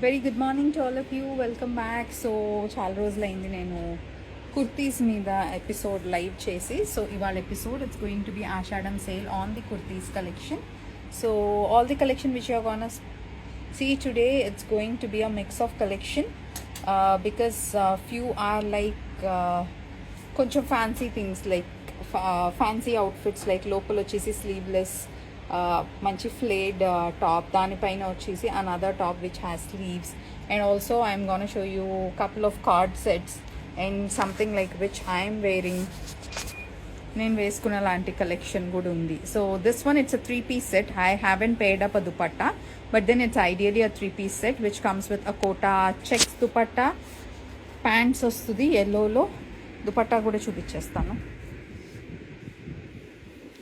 Very good morning to all of you. Welcome back. So చాలా రోజులైంది నేను కుర్తీస్ మీద ఎపిసోడ్ లైవ్ చేసి. సో ఇవాళ episode it's going to be Ashadham sale on the kurtis collection. So all the collection which you are gonna see today, it's going to be a mix of collection because few are like కొంచెం fancy things like fancy outfits like లోపల వచ్చేసి sleeveless మంచి flared top, దానిపైన వచ్చేసి another top which has sleeves, and also I'm gonna show you couple of co-ord sets and something like which I'm wearing. నేను వేసుకున్న లాంటి collection కూడా ఉంది. So this one it's a 3-piece set. I haven't paired up a dupatta, but then it's ideally a 3-piece set which comes with a quota checks dupatta, pants వస్తుంది ఎల్లోలో, దుపట్టా కూడా చూపించేస్తాను.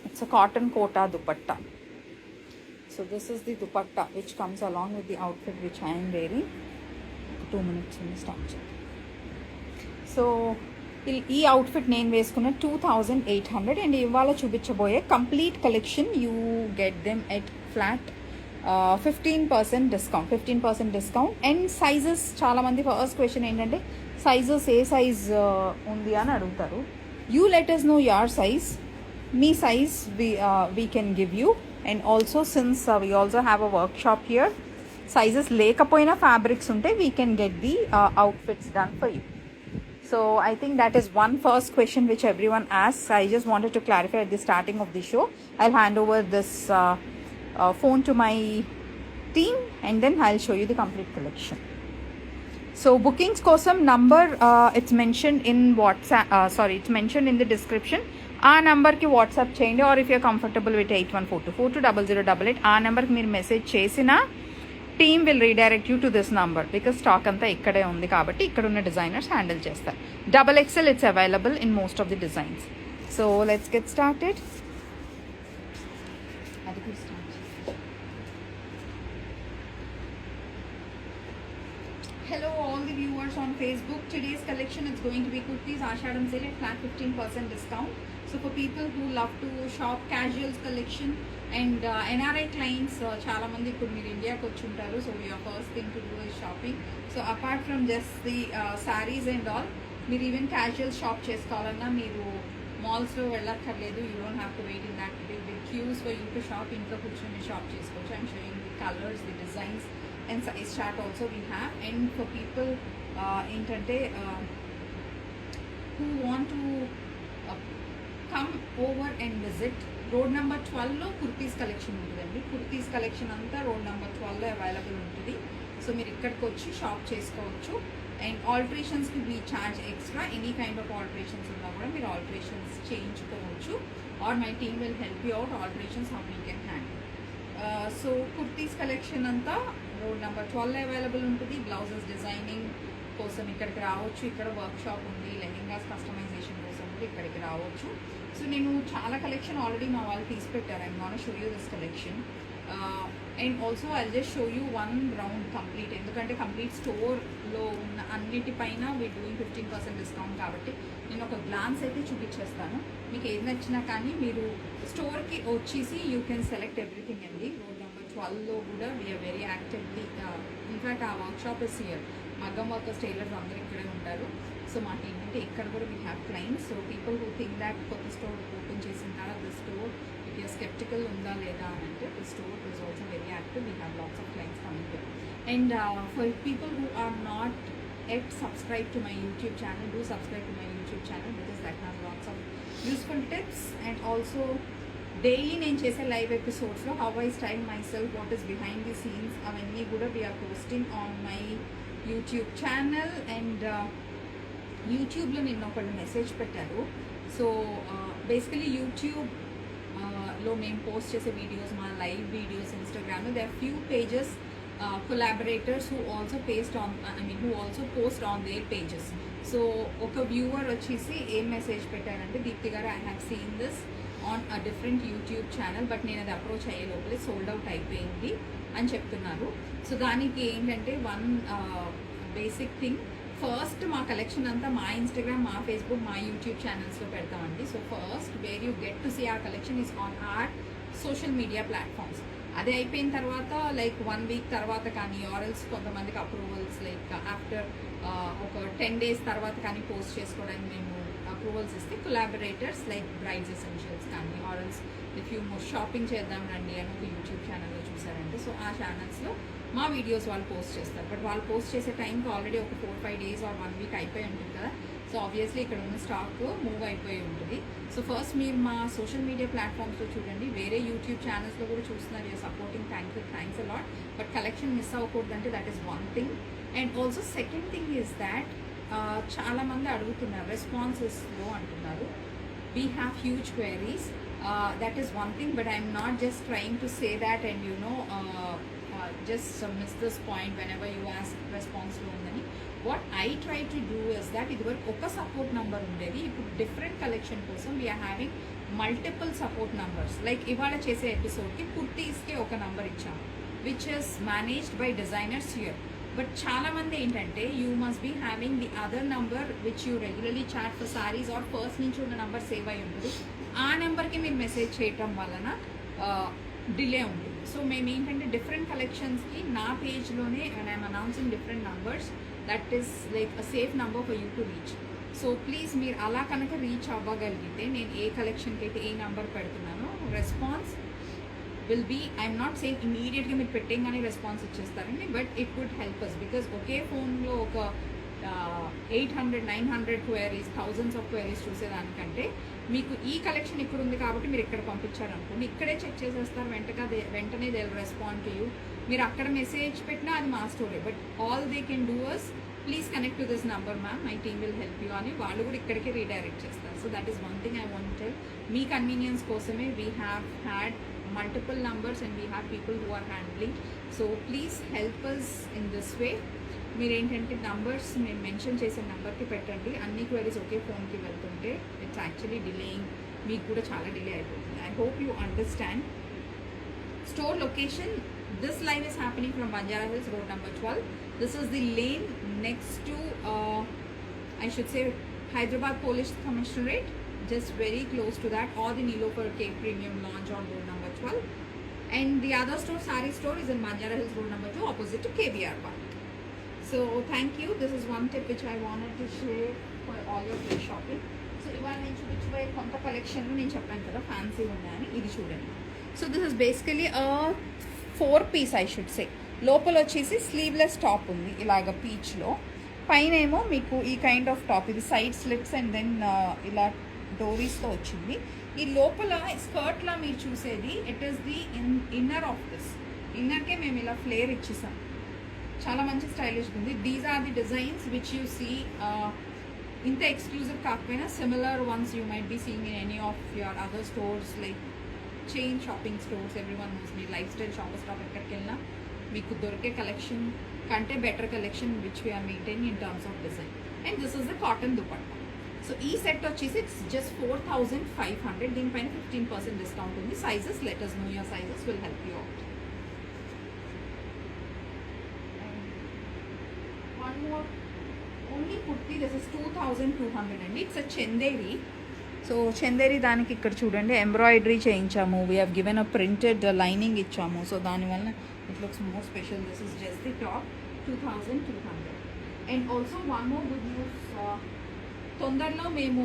It's a cotton Kota dupatta. So this is the dupatta which comes along with the outfit which I'm wearing. 2 minutes start చేయండి. So ఈ outfit నేను వేసుకున్న 2800, and ఇవాళ చూపించబోయే complete collection you get them at flat 15% discount. 15% discount and sizes. చాలామంది first question ఏంటంటే sizes ఏ size ఉంది అని అడుగుతారు. You let us know your size. Me size we can give you, and also since we also have a workshop here, sizes లేకపోయినా fabrics ఉంటే we can get the outfits done for you. So I think that is one first question which everyone asks. I just wanted to clarify at the starting of the show. I'll hand over this phone to my team and then I'll show you the complete collection. So bookings kosam number, it's mentioned in WhatsApp, it's mentioned in the description. ఆ నెంబర్కి WhatsApp చేయండి, or if you're comfortable with 8142420088 ఆ నెంబర్కి మీరు message చేసినా team will redirect you to this number, because stock అంతా ఇక్కడే ఉంది కాబట్టి ఇక్కడ ఉన్న డిజైనర్స్ హ్యాండిల్ చేస్తారు. XXL it's available in most of the designs. So let's get started. Hello all the viewers on Facebook. Today's collection is going to be kurtis Ashadam sale at flat 15% discount. So for people who love to shop casuals collection and NRI clients, chala mandi ippudu meer India ku vachuntaru, so your first thing to do is shopping. So apart from just the sarees and all, meer even casual shop chesukovalana meeru malls lo vellarkarledu. You don't have to wait in that big queues for you to shop. Intlo kuchoni shop chesukochu. I'm showing the colors, the designs and size chart also we have. And for people ఏంటంటే who want to come over and visit, road number 12లో kurtis collection ఉంటుందండి. Kurtis collection అంతా road number 12లో available ఉంటుంది. So మీరు ఇక్కడికి వచ్చి shop చేసుకోవచ్చు. అండ్ ఆల్టరేషన్స్కి we charge extra. Any kind of alterations ఉన్నా కూడా మీరు ఆల్టరేషన్స్ చేయించుకోవచ్చు, or my team will help you out alterations how we can handle. So kurtis collection అంతా రోడ్ నెంబర్ 12 అవైలబుల్ ఉంటుంది. బ్లౌజెస్ డిజైనింగ్ కోసం ఇక్కడికి రావచ్చు. ఇక్కడ వర్క్ షాప్ ఉంది. లెహెంగాస్ కస్టమైజేషన్ కోసం కూడా ఇక్కడికి రావచ్చు. సో నేను చాలా కలెక్షన్ ఆల్రెడీ మా వాళ్ళు తీసి పెట్టారు. I'm gonna show you this collection. And also I just show you one round complete, ఎందుకంటే కంప్లీట్ స్టోర్లో ఉన్న అన్నిటిపైన వీ డూయింగ్ 15% డిస్కౌంట్ కాబట్టి నేను ఒక గ్లాన్స్ అయితే చూపించేస్తాను. మీకు ఏది నచ్చినా కానీ మీరు స్టోర్కి వచ్చేసి యూ కెన్ సెలెక్ట్ ఎవ్రీథింగ్ అండి. రోడ్ నెంబర్ 12లో కూడా వీఆర్ వెరీ యాక్టివ్లీ. ఇన్ఫ్యాక్ట్ ఆ వర్క్షాప్ ఇస్ హియర్. మగ్గం వర్కర్స్, టైలర్స్ అందరూ ఇక్కడే ఉంటారు. సో మా టీం అంటే ఇక్కడ కూడా we have clients. So people who think that కొత్త స్టోర్ ఓపెన్ చేసిన తర్వాత the store it is sceptical ఉందా లేదా అని అంటే the store is also very active. We have lots of clients coming here. And for people who are not yet subscribe to my YouTube channel, do subscribe to my YouTube channel because that has lots of useful tips. And also daily నేను చేసే live ఎపిసోడ్స్లో how I style myself, what is behind the scenes, అవన్నీ కూడా we're posting on my YouTube channel. And యూట్యూబ్లో నిన్న ఒకళ్ళు message పెట్టారు. So basically యూట్యూబ్లో మేము పోస్ట్ చేసే వీడియోస్, మా లైవ్ వీడియోస్ ఇన్స్టాగ్రామ్లో they are few pages collaborators who also post on their pages. So ఒక వ్యూవర్ వచ్చేసి ఏం మెసేజ్ పెట్టారంటే, దీప్తి గారు I have seen this on a different YouTube channel, but నేను అది అప్రోచ్ అయ్యే లోపలే సోల్డ్ అవుట్ అయిపోయింది అని చెప్తున్నారు. సో దానికి ఏంటంటే వన్ బేసిక్ థింగ్, ఫస్ట్ మా కలెక్షన్ అంతా మా ఇన్స్టాగ్రామ్, మా ఫేస్బుక్, మా యూట్యూబ్ ఛానల్స్లో పెడతామండి. So first where you get to see our collection is on our social media platforms. అది అయిపోయిన తర్వాత లైక్ 1 వీక్ తర్వాత కానీ ఆర్ఎల్స్ కొంతమందికి అప్రూవల్స్ లైక్ ఆఫ్టర్ ఒక 10 days తర్వాత కానీ పోస్ట్ చేసుకోవడానికి మేము అప్రూవల్స్ ఇస్తే కొలాబరేటర్స్ లైక్ బ్రైడ్స్ ఎసెన్షియల్స్ కానీ ఆర్ఎల్స్ ఇఫ్ యూ మోస్ట్ షాపింగ్ చేద్దాం రండి అని ఒక యూట్యూబ్ ఛానల్లో చూసారంటే సో ఆ ఛానల్స్లో మా వీడియోస్ వాళ్ళు పోస్ట్ చేస్తారు. బట్ వాళ్ళు పోస్ట్ చేసే టైంకి ఆల్రెడీ ఒక 4-5 days ఆర్ 1 week అయిపోయి ఉంటుంది కదా. సో ఆబ్వియస్లీ ఇక్కడ ఉన్న స్టాక్ మూవ్ అయిపోయి ఉంటుంది. సో ఫస్ట్ మీరు మా సోషల్ మీడియా ప్లాట్ఫామ్స్లో చూడండి, వేరే యూట్యూబ్ ఛానల్స్లో కూడా చూస్తున్నారు, you're supporting, thanks a lot. But collection miss అవ్వకూడదంటే that is one thing. And also second thing is that చాలామంది అడుగుతున్నారు రెస్పాన్సెస్లో అంటున్నారు. We have huge queries, that is one thing. But I'm not just trying to say that and you know just miss this point whenever you ask response లో ఉందని. what I try to do is that ఇదివరకు ఒక support number ఉండేది, ఇప్పుడు different collection కోసం we're having multiple support numbers. Like ఇవాళ చేసే ఎపిసోడ్కి కుర్తీస్కి ఒక నంబర్ ఇచ్చాము which is managed by designers here. But చాలామంది ఏంటంటే you must be having the other number which you regularly chat for saris or first నుంచి ఉన్న నంబర్ సేవ్ అయి ఉంటుంది. ఆ నెంబర్కి మీరు మెసేజ్ చేయటం వలన డిలే ఉంటుంది. సో మేము ఏంటంటే డిఫరెంట్ కలెక్షన్స్కి నా పేజ్లోనే and I'm announcing different numbers, that is like a safe number for you to reach. So please మీరు అలా కనుక రీచ్ అవ్వగలిగితే నేను ఏ కలెక్షన్కి అయితే ఏ నంబర్ పెడుతున్నానో response will be, I'm not saying ఇమీడియట్గా మీరు పెట్టేగానే రెస్పాన్స్ ఇచ్చేస్తారండి, but it would help us. Because ఒకే ఫోన్లో ఒక 800-900 క్వైరీస్, థౌజండ్స్ ఆఫ్ క్వైరీస్ చూసేదానికంటే మీకు ఈ కలెక్షన్ ఇక్కడ ఉంది కాబట్టి మీరు ఇక్కడ పంపించారనుకోండి, ఇక్కడే చెక్ చేసేస్తారు, వెంటనే they will respond to you. మీరు అక్కడ మెసేజ్ పెట్టినా అది మా story. But all they can do is please connect to this number ma'am, my team will help you అని వాళ్ళు కూడా ఇక్కడికే రీడైరెక్ట్ చేస్తారు. So that is one thing I want tell. మీ కన్వీనియన్స్ కోసమే we have had multiple numbers and we have people who are handling. So please help us in this way. మీరు ఏంటంటే numbers మేము మెన్షన్ చేసే నెంబర్కి పెట్టండి. అన్ని క్వైరీస్ ఒకే ఫోన్కి వెళ్తుంటే ఇట్స్ యాక్చువల్లీ డిలేయింగ్, మీకు కూడా చాలా డిలే అయిపోతుంది. I hope you understand. Store location, this live is happening from Banjara Hills, road number 12. This is the lane next to I should say Hyderabad Police Commissionerate, just very close to that, or the Nilofer K Premium Lounge on road number 12. And the other store, Sari store, is in Banjara Hills, road number 2, opposite to KBR Park. So thank you. This is one tip which I wanted to share for all your free shopping. So ఇవాళ నేను చూపించబోయే కొంత collection నేను చెప్పాను కదా fancy ఉన్నాయని, ఇది చూడండి. So this is basically 4 piece I should say. లోపల వచ్చేసి స్లీవ్లెస్ టాప్ ఉంది ఇలాగ పీచ్లో, పైన ఏమో మీకు ఈ కైండ్ ఆఫ్ టాప్, ఇది సైడ్ స్లిట్స్ అండ్ దెన్ ఇలా డోరీస్తో వచ్చింది. ఈ లోపల స్కర్ట్లా మీరు చూసేది it is the inner of this. ఇన్నర్కే మేము ఇలా ఫ్లేర్ ఇచ్చేసాం, చాలా మంచి స్టైలిష్గా ఉంది. These are the designs which you see. ఇంత ఎక్స్క్లూజివ్ కాకపోయినా similar ones you might be seeing in any of your other stores like chain shopping stores. Everyone knows మీ లైఫ్ స్టైల్ షాపర్ స్టాప్ ఎక్కడికి వెళ్ళినా మీకు దొరికే కలెక్షన్ కంటే better collection which we're maintaining in terms of design. And this is the cotton dupatta. So ఈ set వచ్చేసి it's just 4500. దీనిపైన 15% discount ఉంది. Sizes letters know your sizes will help you out. One more only kurti, this is 2200 అండి. It's a Chanderi. So Chanderi దానికి ఇక్కడ చూడండి embroidery చేయించాము, we have given a printed lining ఇచ్చాము. సో దానివల్ల it looks more special. This is just the top 2200. And also one more good news, తొందరలో మేము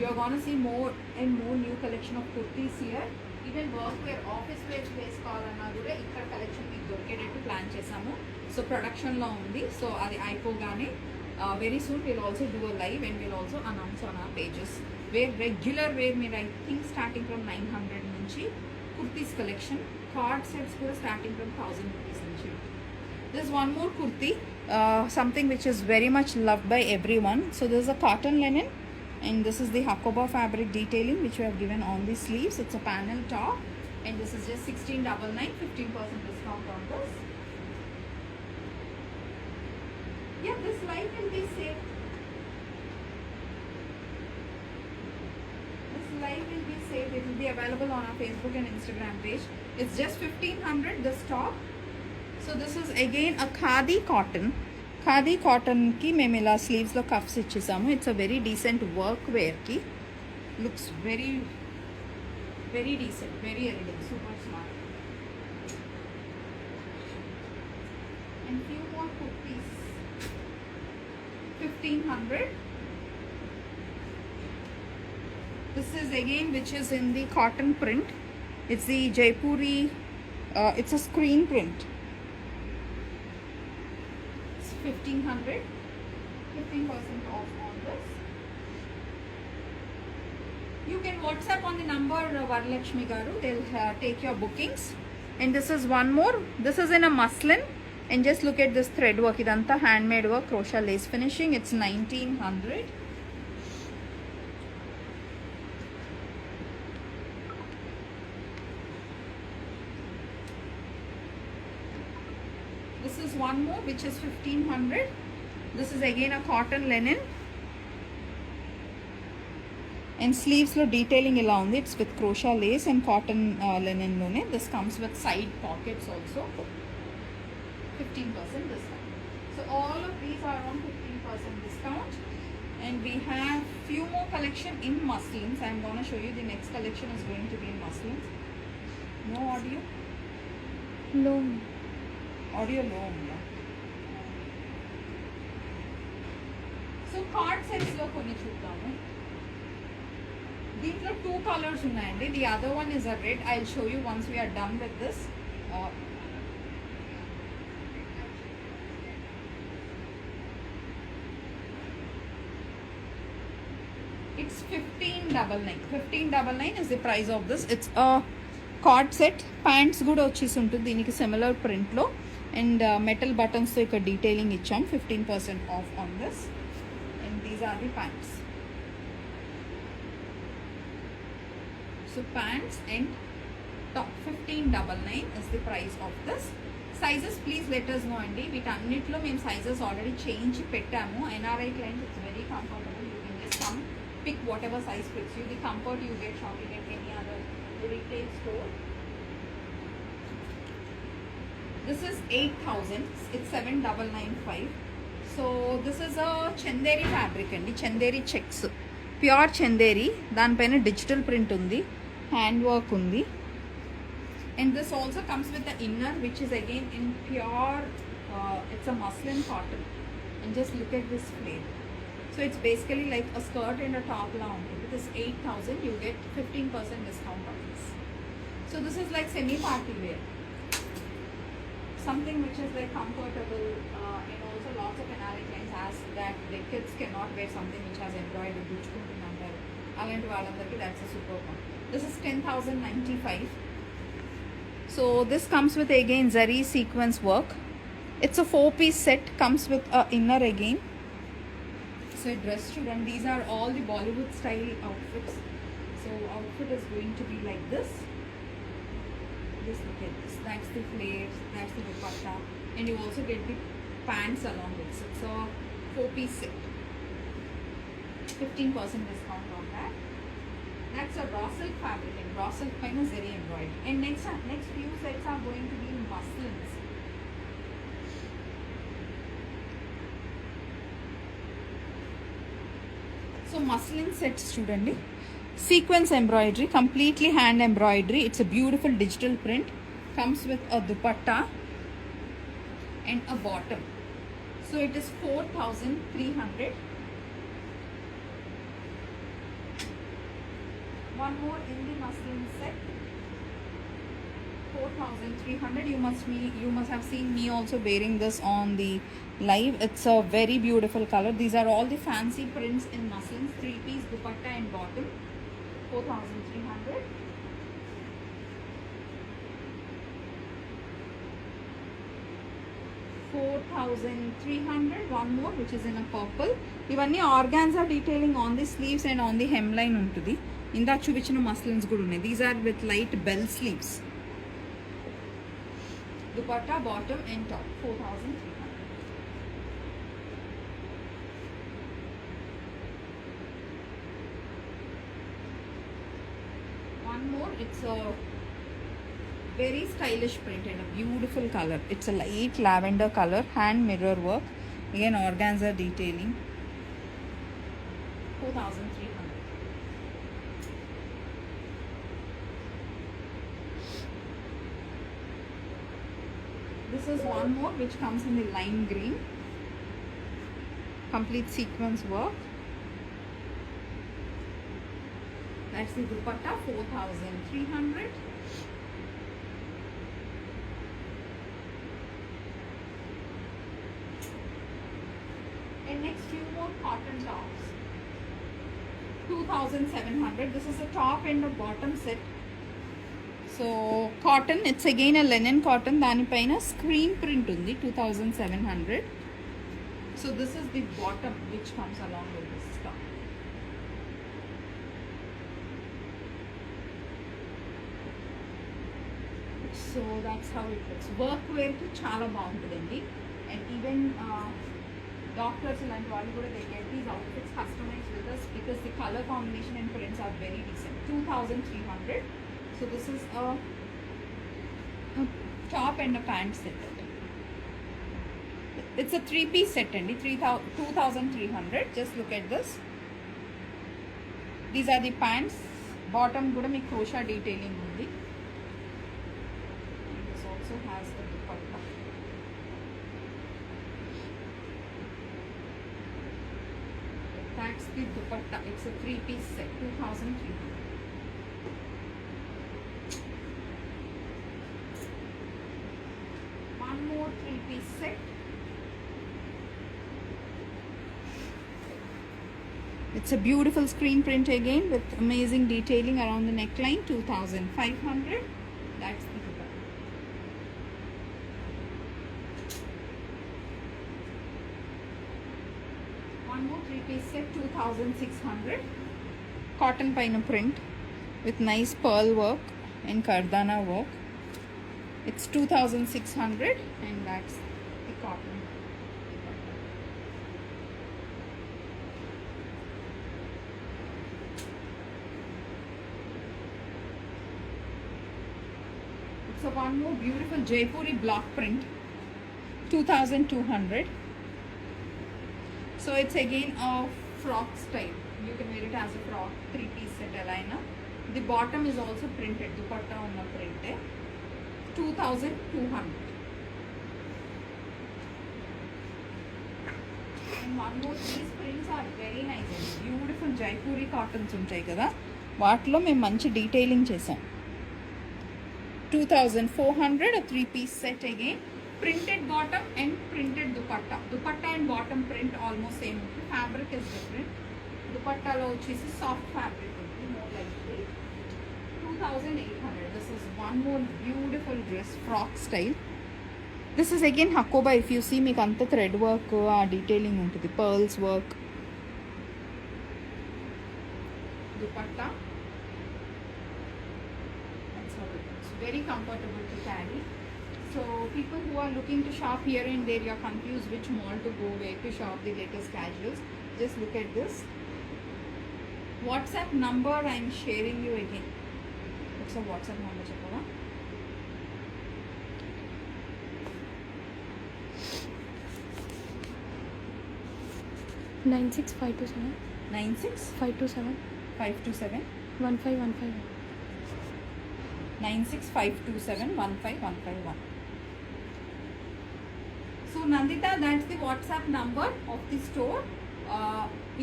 you're gonna see more and more new collection of kurtis here. Even work wear, office wear వేసుకోవాలన్నా కూడా ఇక్కడ collection మీకు దొరికేటట్టు plan చేసాము. So ప్రొడక్షన్లో ఉంది. So అది అయిపోగానే very soon will also do a live and will also announce on our pages where regular wear మీరు ఐ థింక్ స్టార్టింగ్ ఫ్రమ్ 900 నుంచి కుర్తీస్ కలెక్షన్, కార్డ్ సెట్స్ కూడా స్టార్టింగ్ ఫ్రమ్ 1000 రూపీస్ నుంచి. This one more kurti, something which is very much loved by everyone. So this is a cotton linen and this is the Hakoba fabric detailing which we have given on the sleeves. It's a panel top and this is just 1699, 15% discount on this. Yeah, this live will be saved. This live will be saved. It will be available on our Facebook and Instagram page. It's just 1500 this top. So this is again a khadi cotton. Khadi కాటన్కి మేము ఇలా స్లీవ్స్లో cuffs ఇచ్చేసాము. It's a very decent work వేర్కి, looks very very decent, very elegant, super smart. And few more kurtis. 1500. This is again which is in the cotton print. It's the Jaipuri, it's a screen print. It's 1500. 15% off on this. You can WhatsApp on the number Varalakshmi Garu. They'll take your bookings. And this is one more. This is in a muslin. And just look at this thread work. Idanta handmade work, crochet lace finishing. It's 1900. This is one more which is 1500. This is again a cotton linen. And sleeves lo detailing ila undi. It's with crochet lace and cotton linen lone. This comes with side pockets also. 15% discount. So all of these are on 15% discount. And we have few more collection in muslins. I'm going to show you the next collection is going to be in muslins. No audio? Low. Audio low. So card sets lo konni chuddaamu. దీంట్లో 2 colours ఉన్నాయండి. The other one is a red. I will show you once we are done with this. It's 1599. 1599 is the price of this. It's a cord set. Pants కూడా వచ్చేసి ఉంటుంది దీనికి similar ప్రింట్లో. And metal బటన్స్తో ఇక్కడ detailing ఇచ్చాం. 15% off on this. And these are the pants. So pants and top 1599 is the price of this. Sizes please let us know andi. వీటన్నిటిలో మేము sizes already change పెట్టాము. NRI clients it's very comfortable. You can just come pick whatever size fits you. The comfort you get shopping at any other retail store. This is 8000. It's 7995. So this is a Chanderi fabric andi. Chanderi checks. Pure Chanderi. దానిపైన digital print ఉంది, hand work ఉంది. And this also comes with the inner which is again in pure it's a muslin cotton. And just look at this flare. So it's basically like a skirt and a top లా ఉంటుంది. This 8000 you get 15% discount on this. So this is like semi party wear, something which is like comfortable, and also lots of NRI clients ask that their kids cannot wear something which has embroidered గుచ్చుకుంటుందంటారు. అలాంటి వాళ్ళందరికీ that's a super one. This is 10,095. So this comes with again zari sequence work. It's a 4-piece set, comes with a inner again. So dress children, these are all the Bollywood style outfits. So outfit is going to be like this. Just look at this. That's the flares, that's the dupatta, and you also get the pants along with it. So 4-piece set, 15% discount on that. That's a raw silk fabric, and raw silk kind of zari embroidered. And next few sets are going to be in muslins. So muslin sets చూడండి. Sequence embroidery, completely hand embroidery. It's a beautiful digital print. Comes with a dupatta and a bottom. So it is 4,300. One more in the muslin set. 4,300. You must have seen me also wearing this on the live. It's a very beautiful color. These are all the fancy prints in muslins. 3-piece dupatta and bottom. 4,300. $4,300. One more which is in a purple. ఇవన్నీ organza detailing on the sleeves and on the hemline ఉంటుంది. ఇందాక చూపించిన muslins కూడా ఉన్నాయి. These are with light bell sleeves. Dupatta, bottom and top. 4,300. One more, it's a very stylish print and a beautiful color. It's a light lavender color, hand mirror work, again organza detailing. 4,300. This is one more which comes in the lime green. Complete sequence work. That's the dupatta, 4,300. And next few more cotton tops. 2,700. This is a top and a bottom set. So cotton, it's again a linen cotton. దానిపైన screen print ఉంది, 2,700. So this is the bottom which comes along with this top. So that's how it looks. Work wear కి చాలా బాగుంటుందండి. And even doctors ఇలాంటి వాళ్ళు కూడా they get these outfits customized with us because the color combination and prints are very decent. 2,300. So this is a top and a pant set. It's a 3-piece set and 2,300. Just look at this. These are the pants. Bottom kuda meeku crochet detailing undi. This also has the dupatta. That's the dupatta. It's a 3-piece set. 2,300. One more 3-piece set. It's a beautiful screen print again with amazing detailing around the neckline. 2,500. That's the dupatta. One more 3-piece set. 2,600. Cotton paina print with nice pearl work and kardana work. It's 2,600 and that's the cotton. So one more beautiful Jaipuri block print, 2,200. So it's again a frock style. You can wear it as a frock, 3-piece set alina. The bottom is also printed, dupatta on the print. 2,200. And one more, these prints are very nice. Beautiful Jaipuri cottons ఉంటాయి కదా, వాటిలో మేము మంచి detailing చేసాం. 2,400, a 3-piece set again. Printed bottom and printed dupatta. Dupatta and bottom print almost same. Fabric is different. Dupatta lo vachesi soft fabric untundi, more lightweight. 2,800. This is one more beautiful dress, frock style. This is again hakoba. If you see, meeku anta thread work, detailing untundi, pearls work. Dupatta. That's how it looks. Very comfortable to carry. So people who are looking to shop here and there, you're confused which mall to go, where to shop the latest casuals. Just look at this. WhatsApp number I'm sharing you again. What's a WhatsApp number? Chapava? Nine six 527 96 527 527 15151. 96 527 15151. So Nandita, that's the WhatsApp number of the store.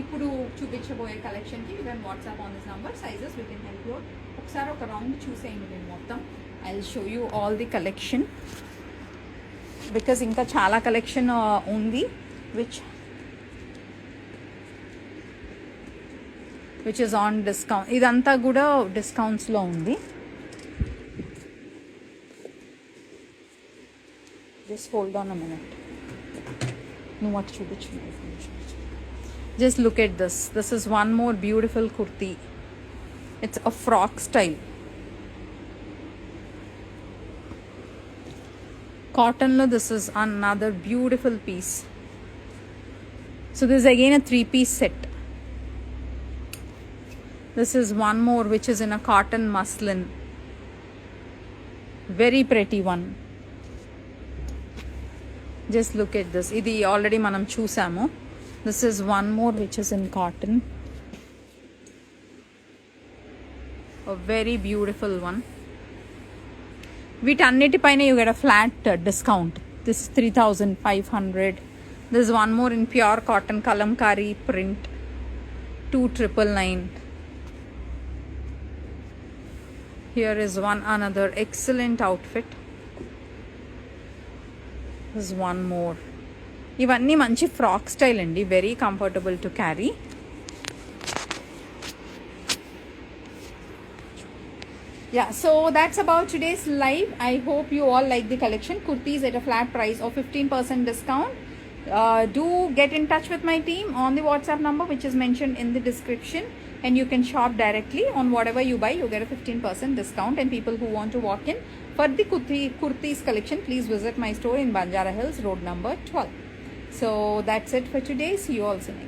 ఇప్పుడు చూపించబోయే కలెక్షన్కి you can WhatsApp on this number, sizes we can help you. ఒకసారి ఒక round చూసేయండి మీరు మొత్తం. I will show you all the collection because ఇంకా చాలా కలెక్షన్ ఉంది విచ్ ఇస్ ఆన్ డిస్కౌంట్. ఇదంతా కూడా డిస్కౌంట్స్లో ఉంది. Just hold on a minute. నువ్వు అటు చూపించు. Just look at this. This is one more beautiful kurti. It's a frock style. Cotton lo, this is another beautiful piece. So this is again a 3-piece set. This is one more which is in a cotton muslin. Very pretty one. Just look at this. Idi already manam chusamo. This is one more which is in cotton. A very beautiful one. వీటన్నిటిపైన you get a flat discount. This is 3,500. There's one more in pure cotton kalamkari print, 2,999. Here is one another excellent outfit. There's one more. ఇవన్నీ మంచి frock style అండి, very comfortable to carry. Yeah, so that's about today's live. I hope you all like the collection. Kurtis at a flat price of 15% discount. Do get in touch with my team on the WhatsApp number which is mentioned in the description, and you can shop directly. On whatever you buy, you get a 15% discount. And people who want to walk in for the kurtis collection, please visit my store in Banjara Hills, road number 12. So that's it for today. See you all soon.